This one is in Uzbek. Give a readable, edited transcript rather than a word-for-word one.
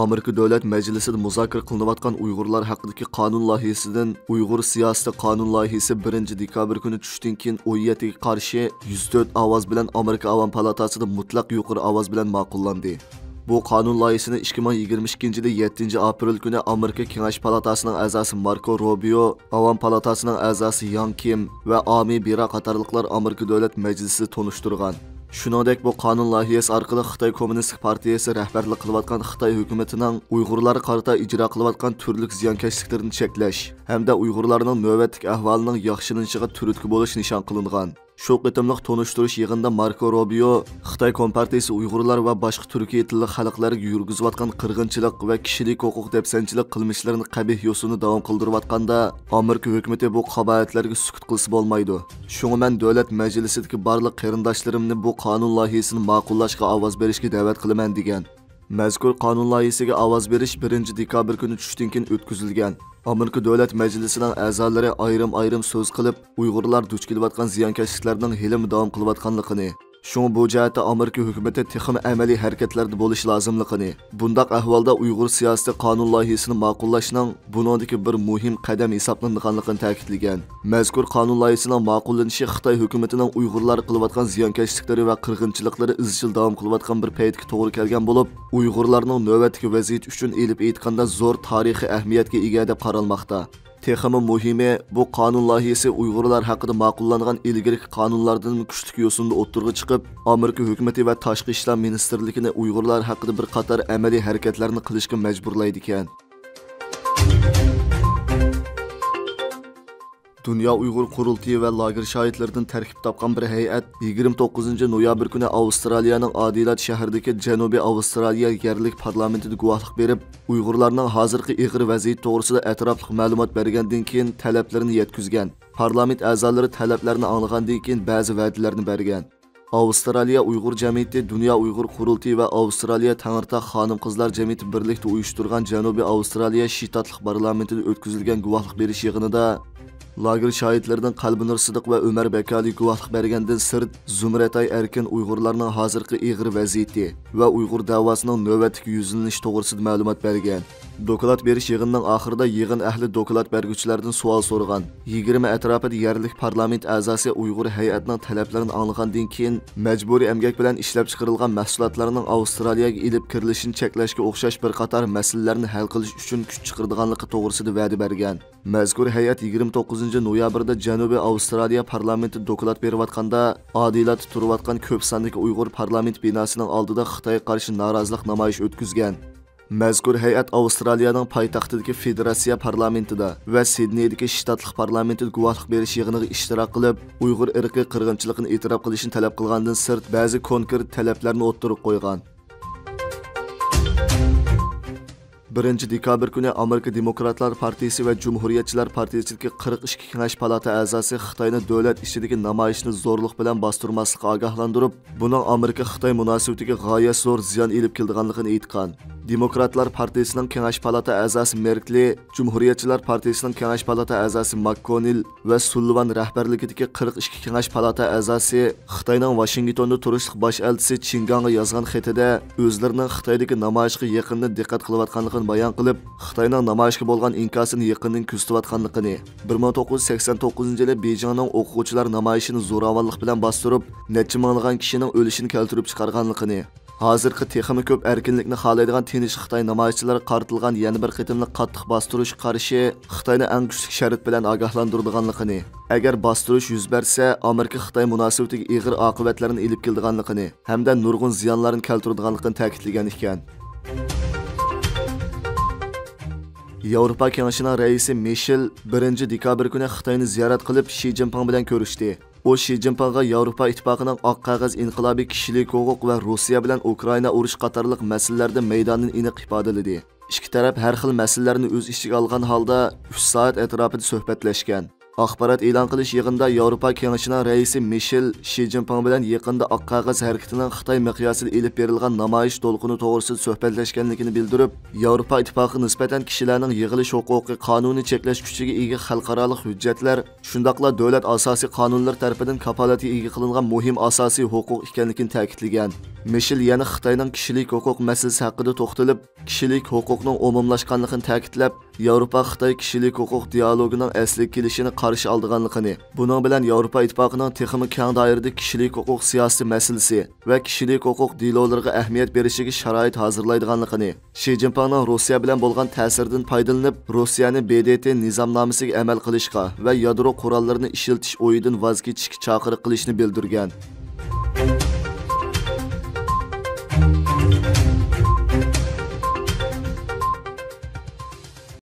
Amerika Davlat Majlisida muzokara qilinayotgan Uyg'urlar haqidagi qonun loyihasidan Uyg'ur siyosati qonun loyihasi 1-dekabr kuni tushdan keyin 17 ga qarshi 104 ovoz bilan Amerika Avam palatasida mutlaq yuqori ovoz bilan ma'qullandi. Bu qonun loyihasini 2022-yilda 7-aprel kuni Amerika Kengash palatasining a'zosi Marco Rubio, Avam palatasining a'zosi Yang Kim va Ami Bira qatorliqlar Amerika Davlat Majlisida tonishtirgan. Shuningdek, bu qonun loyihasi orqali Xitoy Kommunistik partiyasi rahbarlik qilayotgan Xitoy hukumatining Uyg'urlar qarata ijro qilayotgan turli ziyonkashliklarini cheklash hamda Uyg'urlarning navbatlik ahvolining yaxshilanishiga turtki bo'lish nishon qilingan. Shu qitimliq tonishtirish yig'inida Marco Rubio Xitoy Kompartiyasi Uyg'urlar va boshqa Turkiya tilli xalqlarga yurgizayotgan qirg'inchilik va kishilik huquq dafsanchilik qilmishlarini qabih yo'sini davom qildirayotganda Amerika hukumati bu qabohatlarga sukut qilsa bo'lmaydi. Shunga men davlat majlisidagi barliq qarindoshlarimni bu qonun loyihasini ma'qullashga ovoz berishga da'vat qilaman degan. Mazkur qonun loyihasiga ovoz berish 1-dekabr kuni tushdan keyin o'tkazilgan. Amerika Davlat Majlisining a'zolari ayrim so'z qilib, Uyg'urlar duch kelayotgan ziyonkashliklarning hilim davom qilayotganligini, shunga bu jihatda Amerika hukumati texnik amaliy harakatlarda bo'lish lozimligini, bundaq ahvolda Uyg'ur siyosati qonun loyihasini ma'qullashning buningdagi bir muhim qadam hisoblanganligini ta'kidlagan. Mazkur qonun loyihasining ma'qullanishi Xitoy hukumatining Uyg'urlar qilayotgan ziyonkashliklari va qirg'inchiliklari izchil davom qilayotgan bir paytga to'g'ri kelgan bo'lib, Uyg'urlarning navbatdagi vaziyat uchun elib aytganda zo'r tarixiy ahamiyatga ega deb qaralmoqda. Texmi muhimi, bu qonun loyihasi Uyg'urlar haqida ma'qullangan ilgirki qonunlardan kuchli yo'sinda o'ttirg'i chiqib, Amerika hukumati va Tashqi ishlar ministrligini Uyg'urlar haqida bir qator amaliy harakatlarni qilishga majburlaydi ekan. Dünya Uyghur Qurultiyi va lager shohidlaridan tarkib topgan bir hay'at 29-noyabr kuni Avstraliyaning Adelaide shahridagi Janubiy Avstraliya yerlik parlamentida guvohlik berib, Uyg'urlarning hozirgi ig'ir vaziyat to'g'risida atrofli ma'lumot bergandan keyin talablarini yetkazgan. Parlament a'zolari talablarini anglagandan keyin ba'zi va'dalarni bergan. Avstraliya Uyg'ur jamiyati, Dünya Uyg'ur Qurultiyi va Avstraliya Tangirtaq xonim-qizlar jamiyati birlikda uyushtirgan Janubiy Avstraliya shtatlik parlamentida o'tkazilgan guvohlik berish yig'inida lager shohidlaridan Qalbinur Sidiq va Umar Bakali guvohlik bergandan sirt Zumratay Erkin Uyg'urlarning hozirgi ig'ir vaziyati va Uyg'ur davosining navbatdagi yuzlanishi to'g'risida ma'lumot bergan. Doklad berish yig'inining oxirida yig'in ahli doklad beruvchilardan savol so'ragan. 20 atrofida yerlik parlament a'zosi Uyg'ur hay'atining talablarini anglagandan keyin majburiy emgak bilan ishlab chiqarilgan mahsulotlarning Avstraliyaga ilib kirilishini cheklashga o'xshash bir qator masalalarni hal qilish uchun kuch chiqaradiganligi to'g'risida va'da bergan. Mazkur hay'at 29-noyabrda Janubiy Avstraliya parlamenti doklad berayotganda Adelaide turayotgan ko'p sondagi Uyg'ur parlament binosining oldida Xitoyga qarshi norozilik namoyishi o'tkazgan. Mazkur hay'at Avstraliyaning poytaxtidagi Federatsiya parlamentida va Sidneydagi shtatlik parlamentida guvohlik berish yig'iniga ishtirok qilib, Uyg'ur irqiy qirg'inchiligini e'tirof qilishni talab qilgandan sirt ba'zi konkret talablarni o'ttirib qo'ygan. 1-dekabr kuni Amerika Demokratlar partiyasi va Cumhuriyetchilar partiyasidagi 42 Kengash palata a'zosi Xitoyning davlat ishidagi namoyishni zo'rlik bilan bostirmaslikka ogohlantirib, buning Amerika-Xitoy munosabatiga g'oyat zo'r ziyon elib kelganligini aytgan. Demokratlar partiyasining Kengash palata a'zosi Merkli, Cumhuriyetchilar partiyasining Kengash palata a'zosi McConnell va Sullivan rahbarligidagi 42 Kengash palata a'zosi Xitoyning Washingtonda turishlik bosh elchisi Chinganga yozgan xatida o'zlarining Xitoydagi namoyishga yaqindan diqqat qilayotganligini bayon qilib, Xitoyning namoyishga bo'lgan inkosini yaqindan kuzatayotganligini, 1989-yili Bejingning o'quvchilar namoyishini zo'ravonlik bilan bostirib, necha minglagan kishining o'lishini keltirib chiqarganligini, hozirgi texnik ko'p erkinlikni xohlaydigan tinch Xitoy namoyishchilari qartilgan yana bir qitimli qattiq bostirish qarshi Xitoyni eng kuchli shart bilan ogohlantirganligini, agar bostirish yuz bersa, Amerika-Xitoy munosabatiga ig'ir oqibatlarni elib kelganligini hamda nurg'un ziyonlarni keltiradiganligini ta'kidlagan ekan. Yevropa Kengashining raisi Michel 1-dekabr kuni Xitoyni ziyorat qilib, Xi Jinping bilan ko'rishdi. O Xi Jinpingga Yevropa ittifoqining oq qog'oz inqilobiy kishilik huquq va Rossiya bilan Ukraina urush qatorliq masalalarda maydonni aniq ifodaladi. Ikki taraf har xil masalalarni o'z ichiga olgan holda 3 soat atrofida suhbatlashgan. Axborot e'lon qilish yig'inida Yevropa Kengashining raisi Mishel Shi Jinping bilan yaqinda oq qog'oz harakatining Xitoy miqyosida elib berilgan namoyish to'lqini to'g'risida suhbatlashganligini bildirib, Yevropa ittifoqi nisbatan kishilarning yig'ilish huquqi qonuniy cheklash kuchiga ega xalqaro hujjatlar, shundaqla davlat asosiy qonunlar tarafidan kafolatiga ega qilingan muhim asosiy huquq ekanligini ta'kidlagan. Mishel yana Xitoyning kishilik huquq masalasi haqida to'xtalib, kishilik huquqning umumlashganligini ta'kidlab, Yevropa Xitoy kishilik huquq dialogining asli kelishini qarshi olganligini, buning bilan Yevropa ittifoqining texnik keng doirada kishilik huquq siyosiy masalasi va kishilik huquq dialoglarga ahamiyat berishiga sharoit hozirlaydiganligini, Shi Jinpingning Rossiya bilan bo'lgan ta'siridan foydalanib, Rossiyani BDT nizomnomasiga amal qilishga va yadro qurollarini ishlatilish o'yidan voz kechishga chaqiriq qilishni bildirgan.